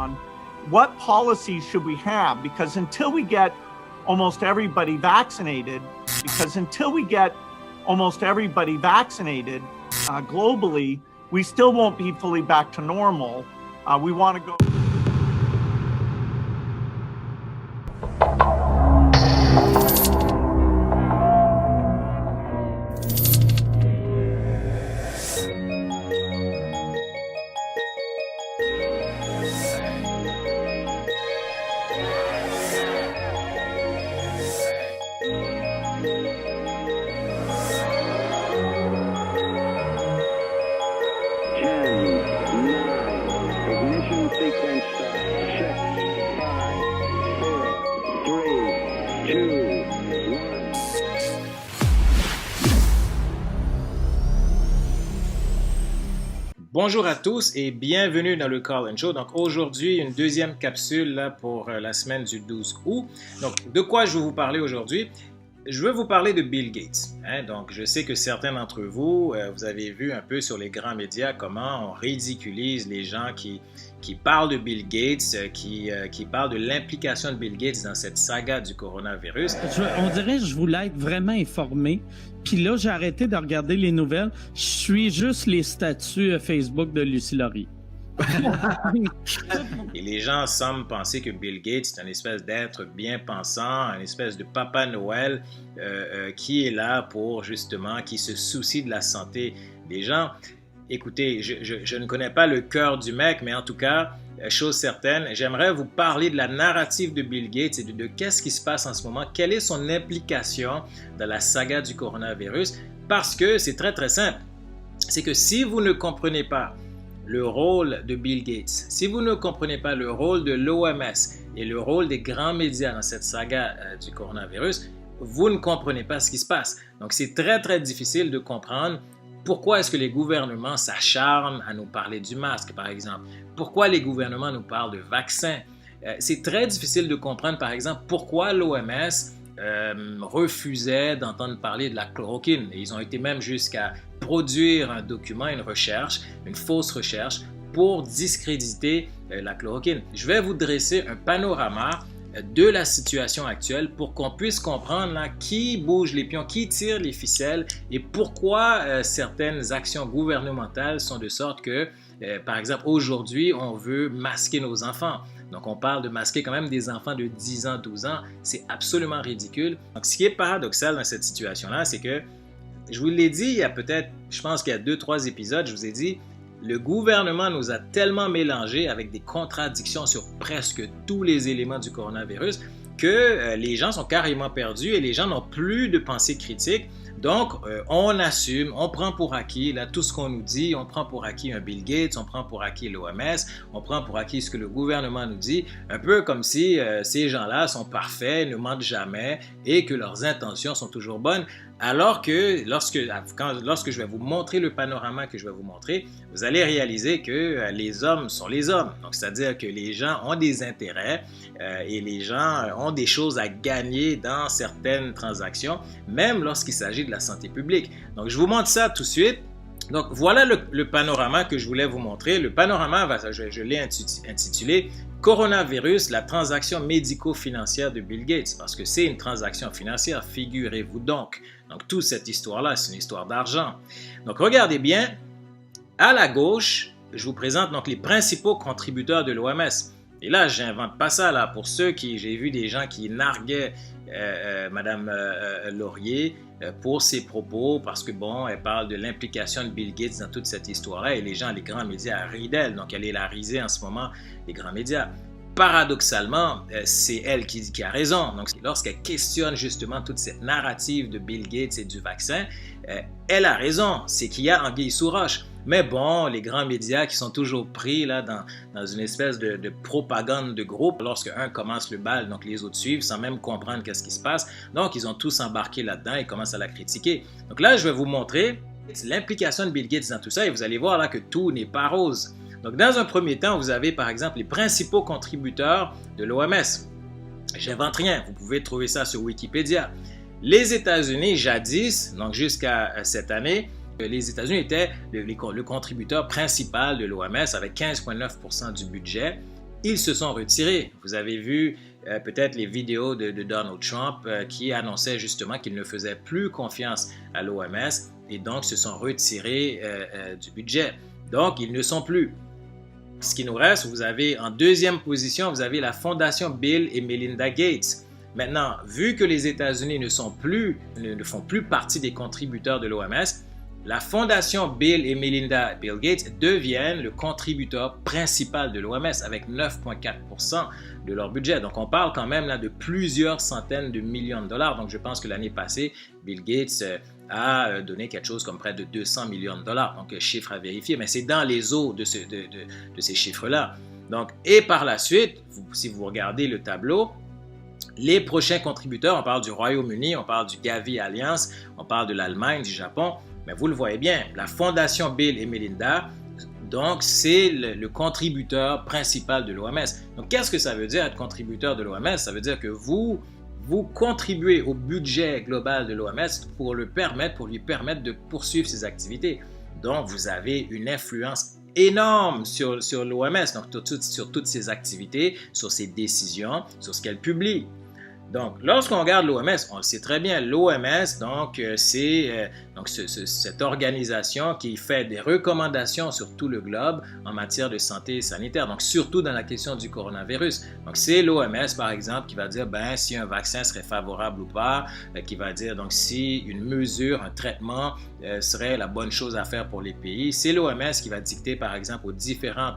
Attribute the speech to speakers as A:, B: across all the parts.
A: on what policies should we have, because until we get almost everybody vaccinated, globally, we still won't be fully back to normal. We want to go.
B: Bonjour à tous et bienvenue dans le Call and Show. Donc aujourd'hui, une deuxième capsule là, pour la semaine du 12 août. Donc de quoi je vais vous parler aujourd'hui? Je veux vous parler de Bill Gates. Donc je sais que certains d'entre vous, vous avez vu un peu sur les grands médias comment on ridiculise les gens qui parlent de Bill Gates, qui parlent de l'implication de Bill Gates dans cette saga du coronavirus.
C: On dirait que je voulais être vraiment informé. Puis là, j'ai arrêté de regarder les nouvelles. Je suis juste les statuts Facebook de Lucie Laurier.
B: Et les gens semblent penser que Bill Gates est une espèce d'être bien pensant, une espèce de Papa Noël qui est là pour justement, qui se soucie de la santé des gens. Écoutez, je ne connais pas le cœur du mec, mais en tout cas, chose certaine, j'aimerais vous parler de la narrative de Bill Gates et de qu'est-ce qui se passe en ce moment, quelle est son implication dans la saga du coronavirus, parce que c'est très très simple. C'est que si vous ne comprenez pas le rôle de Bill Gates, si vous ne comprenez pas le rôle de l'OMS et le rôle des grands médias dans cette saga du coronavirus, vous ne comprenez pas ce qui se passe. Donc c'est très très difficile de comprendre pourquoi est-ce que les gouvernements s'acharnent à nous parler du masque, par exemple? Pourquoi les gouvernements nous parlent de vaccins? C'est très difficile de comprendre, par exemple, pourquoi l'OMS refusait d'entendre parler de la chloroquine. Et ils ont été même jusqu'à produire un document, une recherche, une fausse recherche, pour discréditer la chloroquine. Je vais vous dresser un panorama de la situation actuelle pour qu'on puisse comprendre là, qui bouge les pions, qui tire les ficelles et pourquoi certaines actions gouvernementales sont de sorte que, par exemple, aujourd'hui, on veut masquer nos enfants. Donc, on parle de masquer quand même des enfants de 10 ans, 12 ans. C'est absolument ridicule. Donc, ce qui est paradoxal dans cette situation-là, c'est que, je vous l'ai dit il y a peut-être, je pense qu'il y a 2-3 épisodes, je vous ai dit, le gouvernement nous a tellement mélangés avec des contradictions sur presque tous les éléments du coronavirus que les gens sont carrément perdus et les gens n'ont plus de pensée critique. Donc, on assume, on prend pour acquis là, tout ce qu'on nous dit, on prend pour acquis un Bill Gates, on prend pour acquis l'OMS, on prend pour acquis ce que le gouvernement nous dit, un peu comme si ces gens-là sont parfaits, ne mentent jamais et que leurs intentions sont toujours bonnes. Alors que lorsque je vais vous montrer le panorama que je vais vous montrer, vous allez réaliser que les hommes sont les hommes. Donc, c'est-à-dire que les gens ont des intérêts et les gens ont des choses à gagner dans certaines transactions, même lorsqu'il s'agit de la santé publique. Donc, je vous montre ça tout de suite. Donc, voilà le panorama que je voulais vous montrer. Le panorama, je l'ai intitulé « Coronavirus, la transaction médico-financière de Bill Gates » parce que c'est une transaction financière, figurez-vous donc. Donc, toute cette histoire-là, c'est une histoire d'argent. Donc, regardez bien, à la gauche, je vous présente donc les principaux contributeurs de l'OMS. Et là, j'invente pas ça là. Pour ceux j'ai vu des gens qui narguaient Madame Laurier pour ses propos parce que bon, elle parle de l'implication de Bill Gates dans toute cette histoire-là et les gens, les grands médias rient d'elle. Donc, elle est la risée en ce moment, les grands médias. Paradoxalement, c'est elle qui a raison. Donc, lorsqu'elle questionne justement toute cette narrative de Bill Gates et du vaccin, elle a raison. C'est qu'il y a anguille sous roche. Mais bon, les grands médias qui sont toujours pris là, dans une espèce de propagande de groupe, lorsque un commence le bal, donc les autres suivent sans même comprendre qu'est-ce qui se passe. Donc, ils ont tous embarqué là-dedans et commencent à la critiquer. Donc là, je vais vous montrer l'implication de Bill Gates dans tout ça et vous allez voir là que tout n'est pas rose. Donc, dans un premier temps, vous avez par exemple les principaux contributeurs de l'OMS. J'invente rien, vous pouvez trouver ça sur Wikipédia. Les États-Unis, jadis, donc jusqu'à cette année, les États-Unis étaient le contributeur principal de l'OMS avec 15,9% du budget. ils se sont retirés. Vous avez vu peut-être les vidéos de Donald Trump qui annonçait justement qu'il ne faisait plus confiance à l'OMS et donc se sont retirés du budget. Donc, ils ne sont plus. Ce qui nous reste, vous avez en deuxième position, vous avez la fondation Bill et Melinda Gates. Maintenant, vu que les États-Unis ne font plus partie des contributeurs de l'OMS, la fondation Bill et Melinda Gates deviennent le contributeur principal de l'OMS avec 9,4% de leur budget. Donc, on parle quand même là de plusieurs centaines de millions de dollars. Donc, je pense que l'année passée, Bill Gates a donné quelque chose comme près de 200 millions de dollars. Donc, chiffre à vérifier, mais c'est dans les eaux de ces chiffres-là. Donc, et par la suite, si vous regardez le tableau, les prochains contributeurs, on parle du Royaume-Uni, on parle du Gavi Alliance, on parle de l'Allemagne, du Japon, mais vous le voyez bien, la fondation Bill et Melinda, donc c'est le contributeur principal de l'OMS. Donc qu'est-ce que ça veut dire être contributeur de l'OMS? Ça veut dire que vous contribuez au budget global de l'OMS pour lui permettre de poursuivre ses activités. Donc vous avez une influence énorme sur l'OMS, donc sur toutes ses activités, sur ses décisions, sur ce qu'elle publie. Donc, lorsqu'on regarde l'OMS, on le sait très bien, l'OMS, donc, c'est cette organisation qui fait des recommandations sur tout le globe en matière de santé sanitaire, donc surtout dans la question du coronavirus. Donc, c'est l'OMS, par exemple, qui va dire si un vaccin serait favorable ou pas, qui va dire donc si une mesure, un traitement serait la bonne chose à faire pour les pays. C'est l'OMS qui va dicter, par exemple, aux différents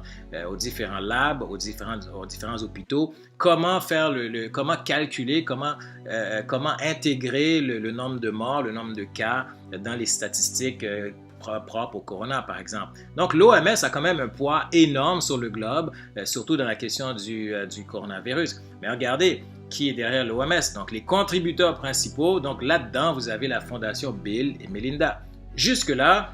B: labs, aux différents hôpitaux, comment calculer, comment intégrer le nombre de morts, le nombre de cas dans les statistiques propres au corona, par exemple. Donc, l'OMS a quand même un poids énorme sur le globe, surtout dans la question du coronavirus. Mais regardez, qui est derrière l'OMS? Donc, les contributeurs principaux, donc là-dedans, vous avez la fondation Bill et Melinda. Jusque-là,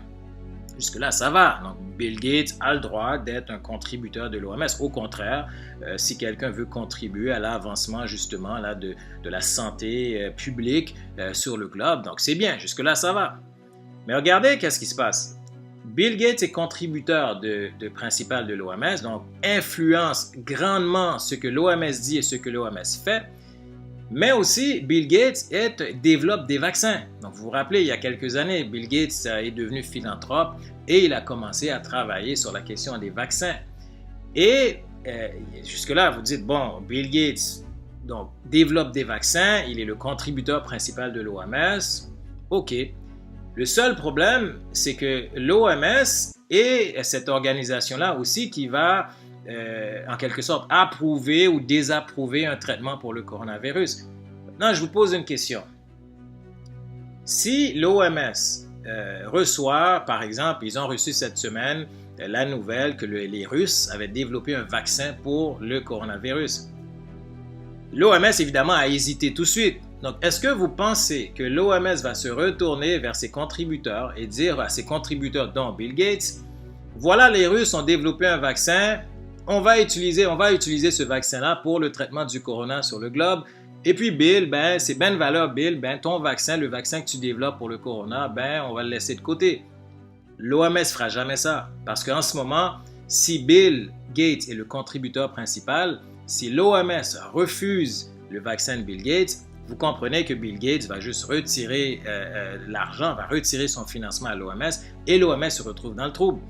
B: ça va. Donc, Bill Gates a le droit d'être un contributeur de l'OMS. Au contraire, si quelqu'un veut contribuer à l'avancement justement là, de la santé publique sur le globe, donc c'est bien. Jusque-là, ça va. Mais regardez qu'est-ce qui se passe. Bill Gates est contributeur principal de l'OMS, donc influence grandement ce que l'OMS dit et ce que l'OMS fait. Mais aussi, Bill Gates développe des vaccins. Donc, vous vous rappelez, il y a quelques années, Bill Gates est devenu philanthrope et il a commencé à travailler sur la question des vaccins. Et jusque-là, vous dites, bon, Bill Gates donc, développe des vaccins, il est le contributeur principal de l'OMS. OK. Le seul problème, c'est que l'OMS est cette organisation-là aussi qui va en quelque sorte approuver ou désapprouver un traitement pour le coronavirus. Maintenant, je vous pose une question. Si l'OMS reçoit, par exemple, ils ont reçu cette semaine la nouvelle que les Russes avaient développé un vaccin pour le coronavirus. L'OMS, évidemment, a hésité tout de suite. Donc, est-ce que vous pensez que l'OMS va se retourner vers ses contributeurs et dire à ses contributeurs, dont Bill Gates, voilà, les Russes ont développé un vaccin, on va utiliser ce vaccin-là pour le traitement du corona sur le globe. Et puis Bill, c'est ben valeur Bill, ton vaccin, le vaccin que tu développes pour le corona, on va le laisser de côté. L'OMS ne fera jamais ça. Parce qu'en ce moment, si Bill Gates est le contributeur principal, si l'OMS refuse le vaccin de Bill Gates, vous comprenez que Bill Gates va juste retirer l'argent, va retirer son financement à l'OMS et l'OMS se retrouve dans le trouble.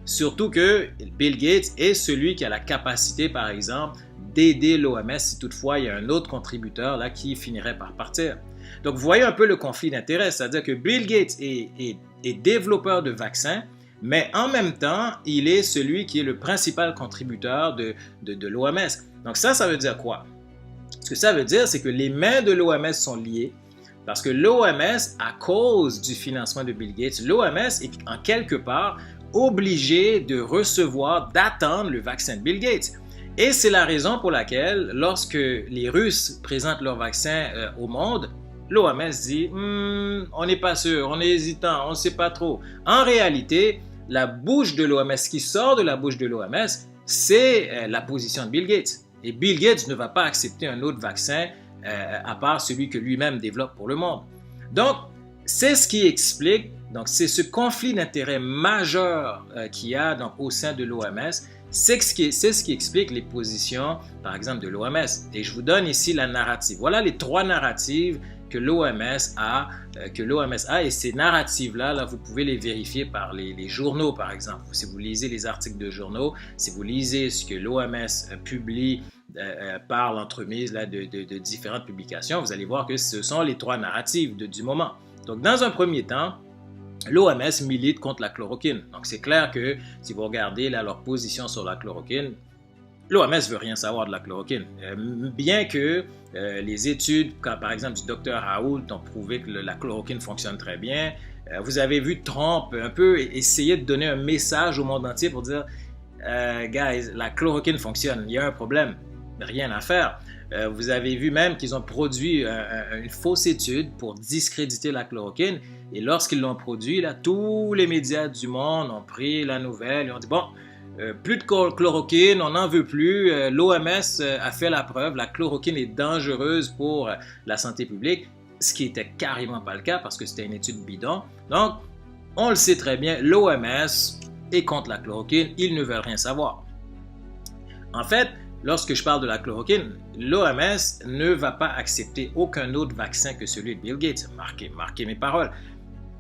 B: Surtout que Bill Gates est celui qui a la capacité, par exemple, d'aider l'OMS si toutefois il y a un autre contributeur là qui finirait par partir. Donc, vous voyez un peu le conflit d'intérêts, c'est-à-dire que Bill Gates est développeur de vaccins, mais en même temps, il est celui qui est le principal contributeur de l'OMS. Donc ça veut dire quoi? Ce que ça veut dire, c'est que les mains de l'OMS sont liées parce que l'OMS, à cause du financement de Bill Gates, l'OMS est en quelque part obligé de recevoir, d'attendre le vaccin de Bill Gates. Et c'est la raison pour laquelle, lorsque les Russes présentent leur vaccin au monde, l'OMS dit « on n'est pas sûr, on est hésitant, on ne sait pas trop ». En réalité, la bouche de l'OMS, ce qui sort de la bouche de l'OMS, c'est la position de Bill Gates. Et Bill Gates ne va pas accepter un autre vaccin à part celui que lui-même développe pour le monde. Donc, c'est ce qui explique Donc, c'est ce conflit d'intérêts majeur qu'il y a donc, au sein de l'OMS. C'est ce qui explique les positions, par exemple, de l'OMS. Et je vous donne ici la narrative. Voilà les 3 narratives que l'OMS a, et ces narratives-là, là, vous pouvez les vérifier par les journaux, par exemple. Si vous lisez les articles de journaux, si vous lisez ce que l'OMS publie par l'entremise de différentes publications, vous allez voir que ce sont les 3 narratives du moment. Donc, dans un premier temps, l'OMS milite contre la chloroquine. Donc, c'est clair que si vous regardez là, leur position sur la chloroquine, l'OMS ne veut rien savoir de la chloroquine. Bien que les études, comme par exemple du Dr Raoult, ont prouvé que la chloroquine fonctionne très bien, vous avez vu Trump un peu essayer de donner un message au monde entier pour dire guys, la chloroquine fonctionne, il y a un problème, rien à faire. Vous avez vu même qu'ils ont produit une fausse étude pour discréditer la chloroquine. Et lorsqu'ils l'ont produit, là, tous les médias du monde ont pris la nouvelle et ont dit bon, plus de chloroquine, on n'en veut plus. L'OMS a fait la preuve, la chloroquine est dangereuse pour la santé publique, ce qui n'était carrément pas le cas parce que c'était une étude bidon. Donc, on le sait très bien, l'OMS est contre la chloroquine, ils ne veulent rien savoir. En fait, lorsque je parle de la chloroquine, l'OMS ne va pas accepter aucun autre vaccin que celui de Bill Gates. Marquez mes paroles.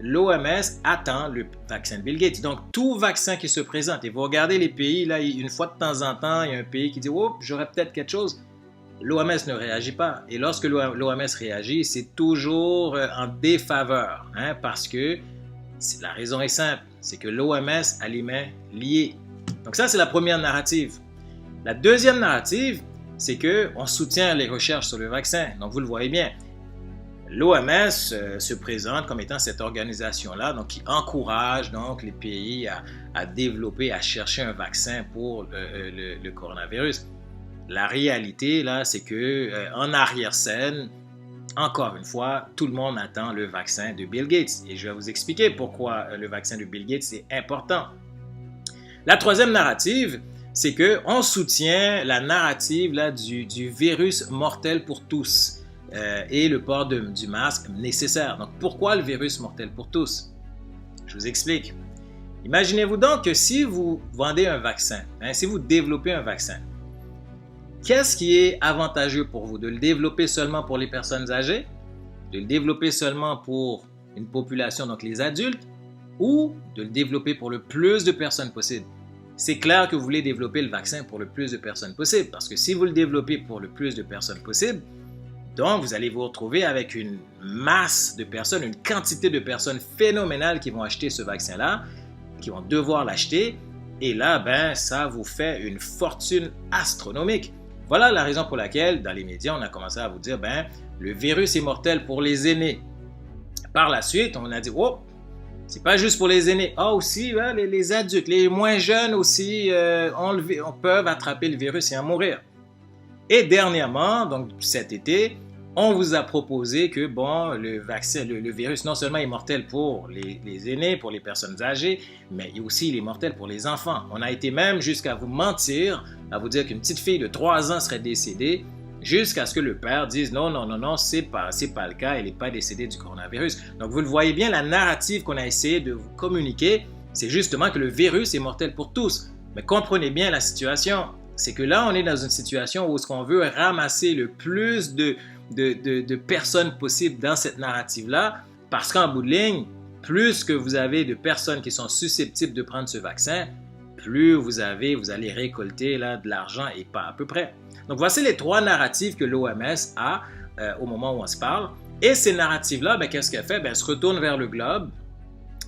B: L'OMS attend le vaccin de Bill Gates. Donc, tout vaccin qui se présente, et vous regardez les pays, là, une fois de temps en temps, il y a un pays qui dit « Oh, j'aurais peut-être quelque chose ». L'OMS ne réagit pas. Et lorsque l'OMS réagit, c'est toujours en défaveur, hein, parce que la raison est simple, c'est que l'OMS a les mains liées. Donc ça, c'est la première narrative. La deuxième narrative, c'est qu'on soutient les recherches sur le vaccin. Donc, vous le voyez bien. L'OMS se présente comme étant cette organisation-là, donc qui encourage donc, les pays à développer, à chercher un vaccin pour le coronavirus. La réalité, là, c'est qu'en arrière-scène, encore une fois, tout le monde attend le vaccin de Bill Gates. Et je vais vous expliquer pourquoi le vaccin de Bill Gates est important. La troisième narrative, c'est qu'on soutient la narrative là, du virus mortel pour tous et le port du masque nécessaire. Donc, pourquoi le virus mortel pour tous? Je vous explique. Imaginez-vous donc que si vous vendez un vaccin, hein, si vous développez un vaccin, qu'est-ce qui est avantageux pour vous? De le développer seulement pour les personnes âgées? De le développer seulement pour une population, donc les adultes? Ou de le développer pour le plus de personnes possible? C'est clair que vous voulez développer le vaccin pour le plus de personnes possible, parce que si vous le développez pour le plus de personnes possible, donc vous allez vous retrouver avec une masse de personnes, une quantité de personnes phénoménales qui vont acheter ce vaccin-là, qui vont devoir l'acheter, et là, ben, ça vous fait une fortune astronomique. Voilà la raison pour laquelle, dans les médias, on a commencé à vous dire, ben, le virus est mortel pour les aînés. Par la suite, on a dit, oh, c'est pas juste pour les aînés. Ah, aussi, hein, les adultes, les moins jeunes aussi, on peut attraper le virus et en mourir. Et dernièrement, donc cet été, on vous a proposé que, bon, le vaccin, le virus, non seulement est mortel pour les aînés, pour les personnes âgées, mais aussi il est mortel pour les enfants. On a été même jusqu'à vous mentir, à vous dire qu'une petite fille de 3 ans serait décédée, jusqu'à ce que le père dise non, c'est pas le cas, elle n'est pas décédée du coronavirus. Donc vous le voyez bien, la narrative qu'on a essayé de vous communiquer, c'est justement que le virus est mortel pour tous. Mais comprenez bien la situation, c'est que là on est dans une situation où on veut ramasser le plus de personnes possibles dans cette narrative-là, parce qu'en bout de ligne, plus que vous avez de personnes qui sont susceptibles de prendre ce vaccin, plus vous allez récolter là, de l'argent et pas à peu près. Donc, voici les 3 narratives que l'OMS a au moment où on se parle. Et ces narratives-là, ben, qu'est-ce qu'elle fait? Ben, elle se retourne vers le globe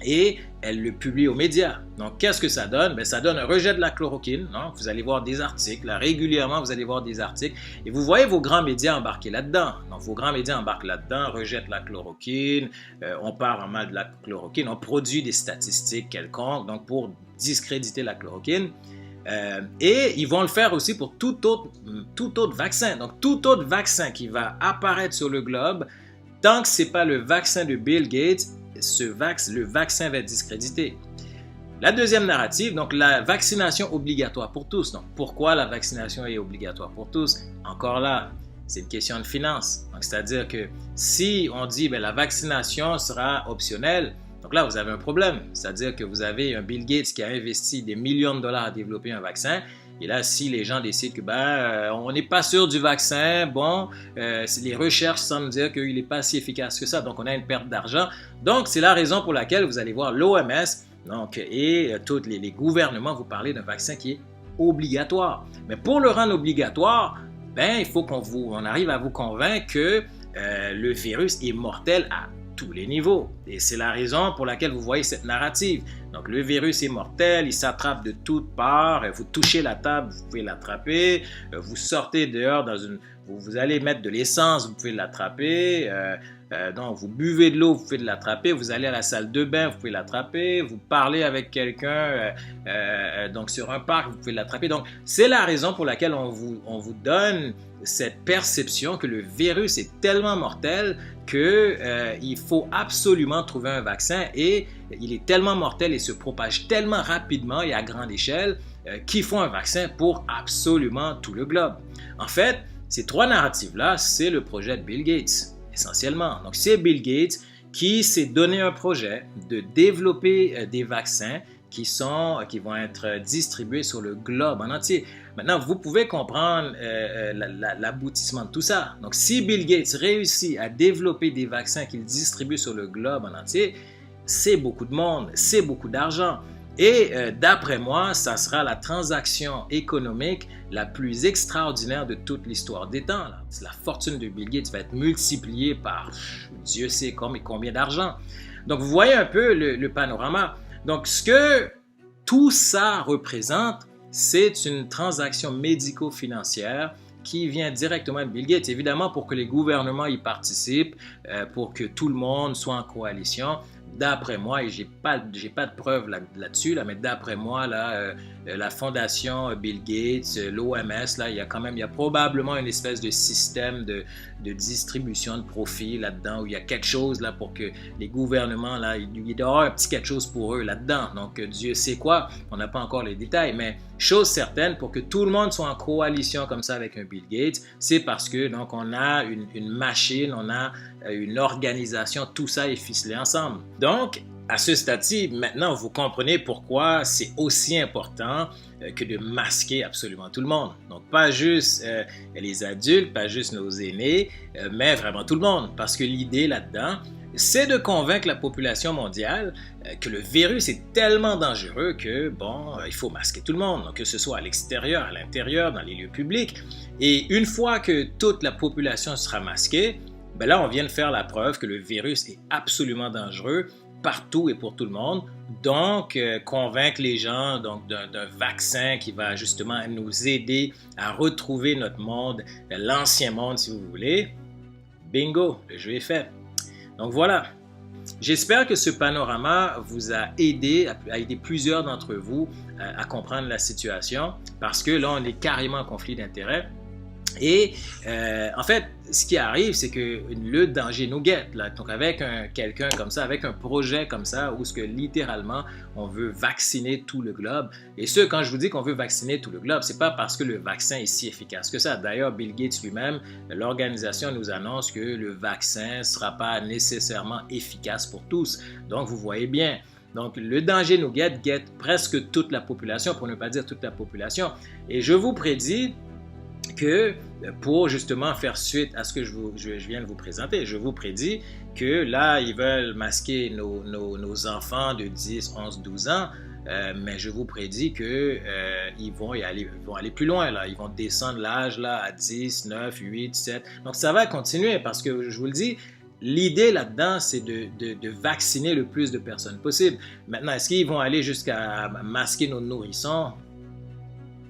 B: et elle le publie aux médias. Donc, qu'est-ce que ça donne? Ben, ça donne un rejet de la chloroquine. Non? Vous allez voir des articles. Là, régulièrement, vous allez voir des articles. Et vous voyez vos grands médias embarquer là-dedans. Donc, vos grands médias embarquent là-dedans, rejettent la chloroquine. On parle en mal de la chloroquine. On produit des statistiques quelconques donc pour discréditer la chloroquine. Et ils vont le faire aussi pour tout autre vaccin. Donc, tout autre vaccin qui va apparaître sur le globe, tant que ce n'est pas le vaccin de Bill Gates, le vaccin va être discrédité. La deuxième narrative, donc la vaccination obligatoire pour tous. Donc, pourquoi la vaccination est obligatoire pour tous? Encore là, c'est une question de finance. Donc, c'est-à-dire que si on dit que la vaccination sera optionnelle, Donc là, vous avez un problème. C'est-à-dire que vous avez un Bill Gates qui a investi des millions de dollars à développer un vaccin. Et là, si les gens décident que on n'est pas sûr du vaccin, les recherches semblent dire qu'il n'est pas si efficace que ça, donc on a une perte d'argent. Donc, c'est la raison pour laquelle vous allez voir l'OMS et tous les gouvernements vous parler d'un vaccin qui est obligatoire. Mais pour le rendre obligatoire, il faut qu'on arrive à vous convaincre que le virus est mortel à tous les niveaux. Et c'est la raison pour laquelle vous voyez cette narrative. Donc, le virus est mortel, il s'attrape de toutes parts. Vous touchez la table, vous pouvez l'attraper. Vous sortez dehors vous allez mettre de l'essence, vous pouvez l'attraper. Donc, vous buvez de l'eau, vous pouvez l'attraper. Vous allez à la salle de bain, vous pouvez l'attraper. Vous parlez avec quelqu'un donc sur un parc, vous pouvez l'attraper. Donc, c'est la raison pour laquelle on vous donne cette perception que le virus est tellement mortel qu'il faut absolument trouver un vaccin et il est tellement mortel et se propage tellement rapidement et à grande échelle qu'il faut un vaccin pour absolument tout le globe. En fait, ces trois narratives-là, c'est le projet de Bill Gates, essentiellement. Donc, c'est Bill Gates qui s'est donné un projet de développer des vaccins qui vont être distribués sur le globe en entier. Maintenant, vous pouvez comprendre l'aboutissement de tout ça. Donc, si Bill Gates réussit à développer des vaccins qu'il distribue sur le globe en entier, c'est beaucoup de monde, c'est beaucoup d'argent. Et d'après moi, ça sera la transaction économique la plus extraordinaire de toute l'histoire des temps. Là. La fortune de Bill Gates va être multipliée par Dieu sait combien d'argent. Donc, vous voyez un peu le panorama. Donc, ce que tout ça représente, c'est une transaction médico-financière qui vient directement de Bill Gates, évidemment pour que les gouvernements y participent, pour que tout le monde soit en coalition. D'après moi, et j'ai pas de preuves là-dessus, mais d'après moi, la fondation Bill Gates, l'OMS, il y a probablement une espèce de système de distribution de profits là-dedans, où il y a quelque chose là pour que les gouvernements, il doit y avoir un petit quelque chose pour eux là-dedans. Donc, Dieu sait quoi, on n'a pas encore les détails, mais chose certaine, pour que tout le monde soit en coalition comme ça avec un Bill Gates, c'est parce que donc on a une machine, on a une organisation, tout ça est ficelé ensemble. Donc, à ce stade-ci, maintenant, vous comprenez pourquoi c'est aussi important que de masquer absolument tout le monde. Donc, pas juste les adultes, pas juste nos aînés, mais vraiment tout le monde. Parce que l'idée là-dedans, c'est de convaincre la population mondiale que le virus est tellement dangereux que, il faut masquer tout le monde, donc que ce soit à l'extérieur, à l'intérieur, dans les lieux publics. Et une fois que toute la population sera masquée, là, on vient de faire la preuve que le virus est absolument dangereux partout et pour tout le monde. Donc, convaincre les gens d'un vaccin qui va justement nous aider à retrouver notre monde, l'ancien monde si vous voulez. Bingo, le jeu est fait. Donc voilà, j'espère que ce panorama vous a aidé plusieurs d'entre vous à comprendre la situation parce que là, on est carrément en conflit d'intérêts. Et en fait, ce qui arrive, c'est que le danger nous guette. Là. Donc, avec quelqu'un comme ça, avec un projet comme ça, où ce que littéralement, on veut vacciner tout le globe. Et quand je vous dis qu'on veut vacciner tout le globe, c'est pas parce que le vaccin est si efficace que ça. D'ailleurs, Bill Gates lui-même, l'organisation nous annonce que le vaccin ne sera pas nécessairement efficace pour tous. Donc, vous voyez bien. Donc, le danger nous guette presque toute la population, pour ne pas dire toute la population. Et je vous prédis que pour justement faire suite à ce que je viens de vous présenter, je vous prédis que là, ils veulent masquer nos enfants de 10, 11, 12 ans, mais je vous prédis qu'ils vont aller plus loin. Là. Ils vont descendre l'âge là, à 10, 9, 8, 7. Donc, ça va continuer parce que, je vous le dis, l'idée là-dedans, c'est de vacciner le plus de personnes possible. Maintenant, est-ce qu'ils vont aller jusqu'à masquer nos nourrissons?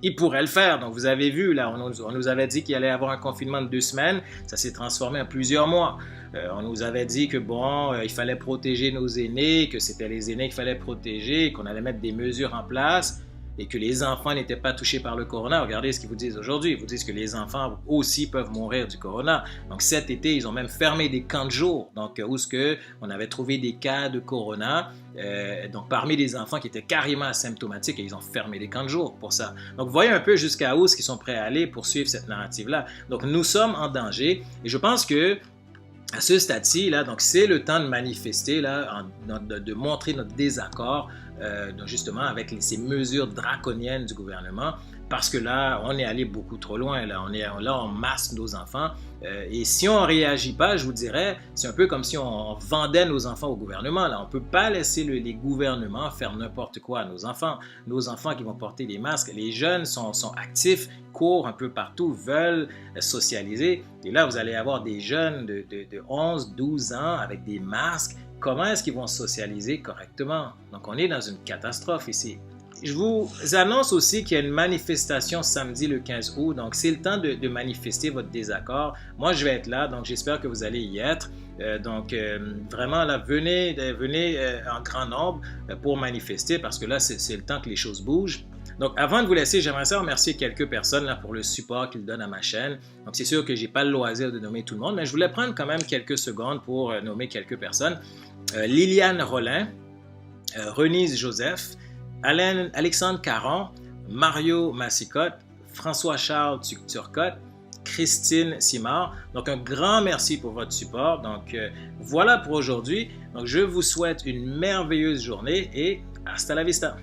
B: Ils pourraient le faire. Donc, vous avez vu, là, on nous avait dit qu'il allait y avoir un confinement de 2 semaines. Ça s'est transformé en plusieurs mois. On nous avait dit que, il fallait protéger nos aînés, que c'était les aînés qu'il fallait protéger, qu'on allait mettre des mesures en place et que les enfants n'étaient pas touchés par le corona. Regardez ce qu'ils vous disent aujourd'hui. Ils vous disent que les enfants aussi peuvent mourir du corona. Donc, cet été, ils ont même fermé des camps de jour. Donc, où on avait trouvé des cas de corona. Donc, parmi les enfants qui étaient carrément asymptomatiques, et ils ont fermé les camps de jour pour ça. Donc, vous voyez un peu jusqu'à où ils sont prêts à aller pour suivre cette narrative-là. Donc, nous sommes en danger. Et je pense que à ce stade-ci, là, donc c'est le temps de manifester, là, de montrer notre désaccord donc justement avec ces mesures draconiennes du gouvernement, parce que là, on est allé beaucoup trop loin. Là, on masque nos enfants. Et si on ne réagit pas, je vous dirais, c'est un peu comme si on vendait nos enfants au gouvernement. Là, on ne peut pas laisser les gouvernements faire n'importe quoi à nos enfants. Nos enfants qui vont porter des masques, les jeunes sont actifs, courent un peu partout, veulent socialiser. Et là, vous allez avoir des jeunes de 11, 12 ans avec des masques. Comment est-ce qu'ils vont socialiser correctement? Donc, on est dans une catastrophe ici. Je vous annonce aussi qu'il y a une manifestation samedi le 15 août, donc c'est le temps de manifester votre désaccord. Moi, je vais être là, donc j'espère que vous allez y être. Vraiment, là, venez en grand nombre pour manifester, parce que là, c'est le temps que les choses bougent. Donc, avant de vous laisser, j'aimerais ça remercier quelques personnes là, pour le support qu'ils donnent à ma chaîne. Donc, c'est sûr que je n'ai pas le loisir de nommer tout le monde, mais je voulais prendre quand même quelques secondes pour nommer quelques personnes. Liliane Rollin, Renise Joseph, Alexandre Caron, Mario Massicotte, François-Charles Turcotte, Christine Simard. Donc, un grand merci pour votre support. Donc, voilà pour aujourd'hui. Donc, je vous souhaite une merveilleuse journée et hasta la vista.